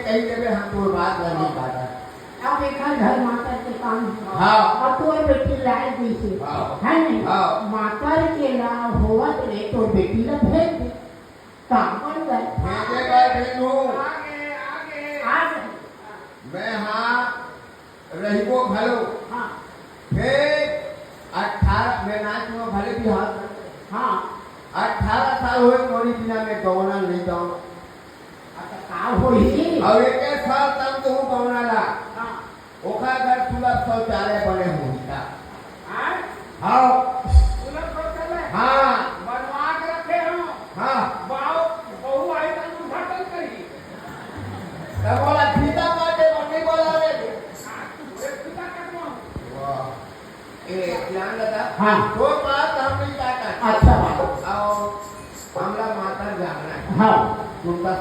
कही देवे हम कोई बात नहीं काटा अब एक घर माता के काम हाँ और तो बेटी लाए दी थी है नहीं माता के ना होवा रे तो बेटी ला भेज दे काम कर गए भेजे गए भेजू आगे मैं हाँ रही को भलो हाँ फिर 18 में नाच में भले भी हाथ हाँ 18 साल हुए मोरी बिना में गौना नहीं जाऊँ अच्छा का होई और एक साल तक तो हूँ गौना ला हाँ ओखा घर सुलभ शौचालय बने होता हाँ हाँ सुलभ शौचालय हाँ बनवा के रखे हो हाँ बाऊ बहु आई तक उद्घाटन करी तब बोला सीता काटे मम्मी बोला रे पिता कटवा वाह ए ध्यान लगा हाँ वो बात हम नहीं काटा अच्छा बात और हमला माता जाना है हाँ उनका